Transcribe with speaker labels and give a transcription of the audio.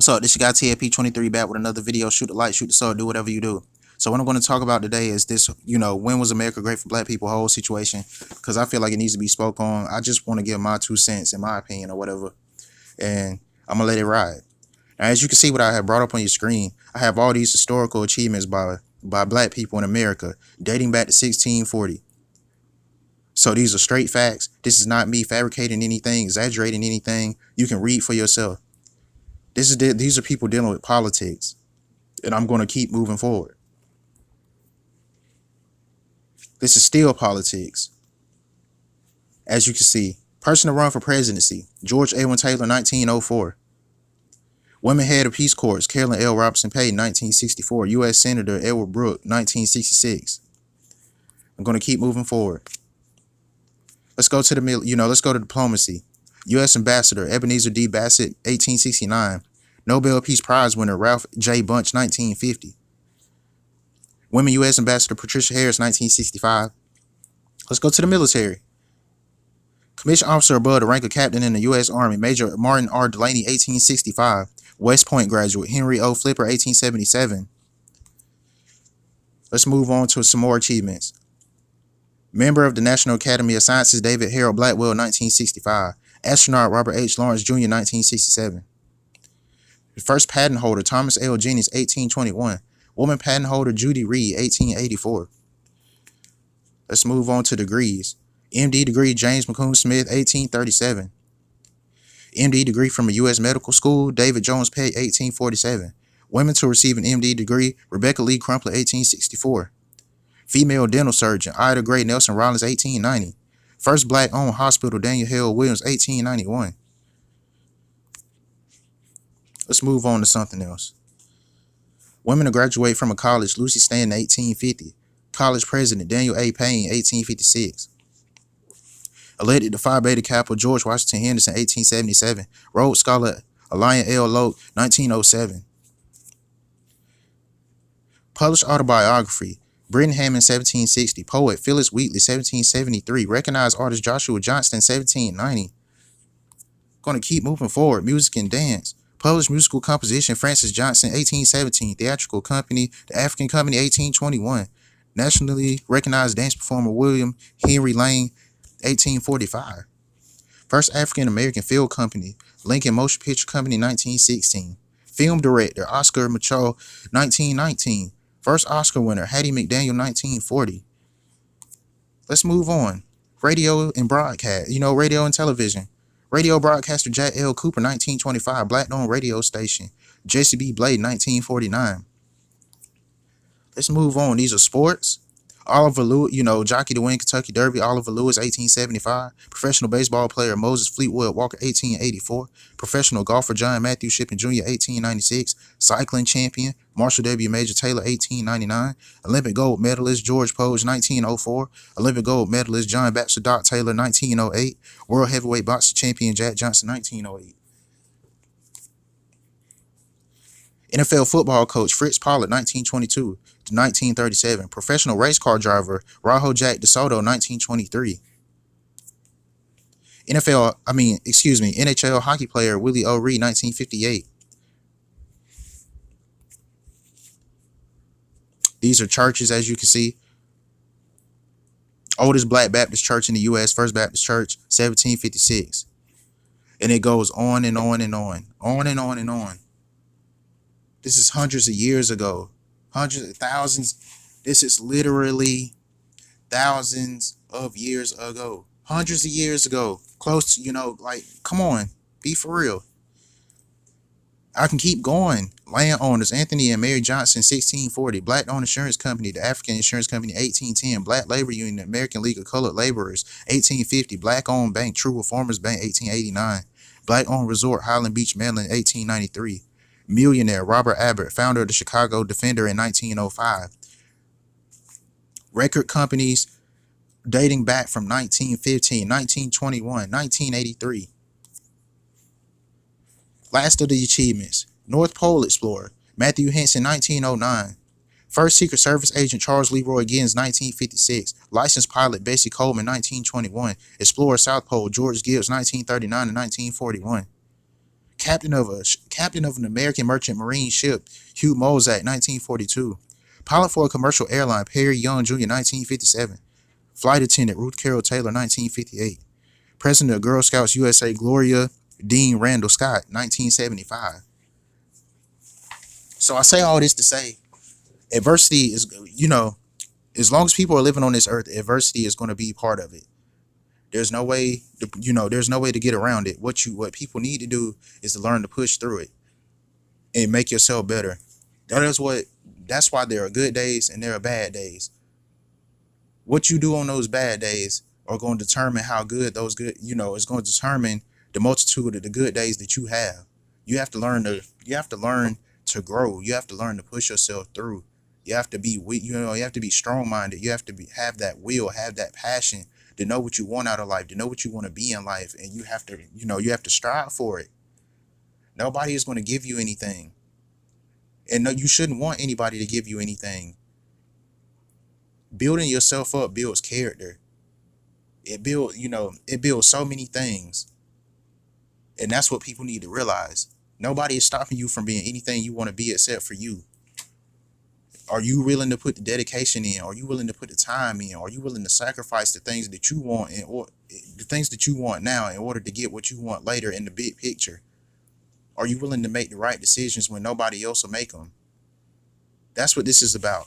Speaker 1: What's up? This your guy TFP23 back with another video. Shoot the like, shoot the sub, do whatever you do. So what I'm going to talk about today is this, when was America great for black people whole situation, because I feel like it needs to be spoke on. I just want to give my 2 cents in my opinion or whatever, and I'm going to let it ride. Now, as you can see what I have brought up on your screen, I have all these historical achievements by black people in America dating back to 1640. So these are straight facts. This is not me fabricating anything, exaggerating anything. You can read for yourself. These are people dealing with politics, and I'm going to keep moving forward. This is still politics. As you can see, person to run for presidency, George Edwin Taylor, 1904. Women head of Peace Corps, Carolyn L. Robinson Payne, 1964. U.S. Senator Edward Brooke, 1966. I'm going to keep moving forward. Let's go to let's go to diplomacy. U.S. Ambassador Ebenezer D. Bassett, 1869. Nobel Peace Prize winner Ralph J. Bunche, 1950. Women U.S. Ambassador Patricia Harris, 1965. Let's go to the military. Commissioned officer above the rank of captain in the U.S. Army, Major Martin R. Delaney, 1865. West Point graduate Henry O. Flipper, 1877. Let's move on to some more achievements. Member of the National Academy of Sciences David Harold Blackwell, 1965. Astronaut Robert H. Lawrence Jr., 1967. The first patent holder Thomas L. Jennings, 1821. Woman patent holder Judy Reed, 1884. Let's move on to degrees. MD degree James McCoon Smith, 1837. MD degree from a U.S. medical school David Jones Peck, 1847. Women to receive an MD degree Rebecca Lee Crumpler, 1864. Female dental surgeon Ida Gray Nelson Rollins, 1890. First black-owned hospital Daniel Hale Williams, 1891. Let's move on to something else. Women to graduate from a college Lucy Stanton, 1850. College president Daniel A. Payne, 1856. Elected to Phi Beta Kappa George Washington Henderson, 1877. Rhodes Scholar Elian L. Loke, 1907. Published autobiography Britton Hammond, 1760. Poet Phyllis Wheatley, 1773. Recognized artist Joshua Johnston, 1790. Going to keep moving forward. Music and dance. Published musical composition Francis Johnson, 1817. Theatrical company The African Company, 1821. Nationally recognized dance performer William Henry Lane, 1845. First African American film company Lincoln Motion Picture Company, 1916. Film director Oscar Micheaux, 1919. First Oscar winner Hattie McDaniel, 1940. Let's move on. Radio and broadcast, radio and television. Radio broadcaster Jack L. Cooper, 1925. Black-owned radio station Jesse B. Blade, 1949. Let's move on. These are sports. Oliver Lewis, jockey to win Kentucky Derby, Oliver Lewis, 1875. Professional baseball player Moses Fleetwood Walker, 1884. Professional golfer John Matthew Shippen Jr., 1896. Cycling champion Marshall W. Major Taylor, 1899. Olympic gold medalist George Poge, 1904. Olympic gold medalist John Baxter Doc Taylor, 1908. World heavyweight boxing champion Jack Johnson, 1908. NFL football coach Fritz Pollard, 1922 to 1937. Professional race car driver Rajo Jack DeSoto, 1923. NHL hockey player Willie O. Reed, 1958. These are churches, as you can see. Oldest Black Baptist church in the U.S., First Baptist Church, 1756. And it goes on and on and on. On and on and on. This is hundreds of years ago. Hundreds of thousands. This is literally thousands of years ago. Hundreds of years ago. Close to, come on. Be for real. I can keep going. Landowners, Anthony and Mary Johnson, 1640. Black-owned insurance company, the African Insurance Company, 1810. Black Labor Union, the American League of Colored Laborers, 1850. Black-owned bank, True Reformers Bank, 1889. Black-owned resort, Highland Beach, Maryland, 1893. Millionaire Robert Abbott, founder of the Chicago Defender in 1905. Record companies dating back from 1915, 1921, 1983. Last of the achievements. North Pole Explorer Matthew Henson, 1909. First Secret Service agent Charles Leroy Giddens, 1956. Licensed pilot Bessie Coleman, 1921. Explorer South Pole George Gibbs, 1939 to 1941. Captain Captain of an American merchant marine ship, Hugh Mozak, 1942. Pilot for a commercial airline, Perry Young Jr., 1957. Flight attendant, Ruth Carroll Taylor, 1958. President of Girl Scouts USA, Gloria Dean Randall Scott, 1975. So I say all this to say, adversity is, as long as people are living on this earth, adversity is going to be part of it. There's no way, there's no way to get around it. What people need to do is to learn to push through it and make yourself better. That's why there are good days and there are bad days. What you do on those bad days are going to determine how good those good, is going to determine the multitude of the good days that you have. You have to learn to grow. You have to learn to push yourself through. You have to be, you have to be strong-minded. You have to have that will, have that passion to know what you want out of life, to know what you want to be in life, and you have to strive for it. Nobody is going to give you anything, and no, you shouldn't want anybody to give you anything. Building yourself up builds character. It builds so many things, and that's what people need to realize. Nobody is stopping you from being anything you want to be except for you. Are you willing to put the dedication in? Are you willing to put the time in? Are you willing to sacrifice the things that you want or the things that you want now in order to get what you want later in the big picture? Are you willing to make the right decisions when nobody else will make them? That's what this is about.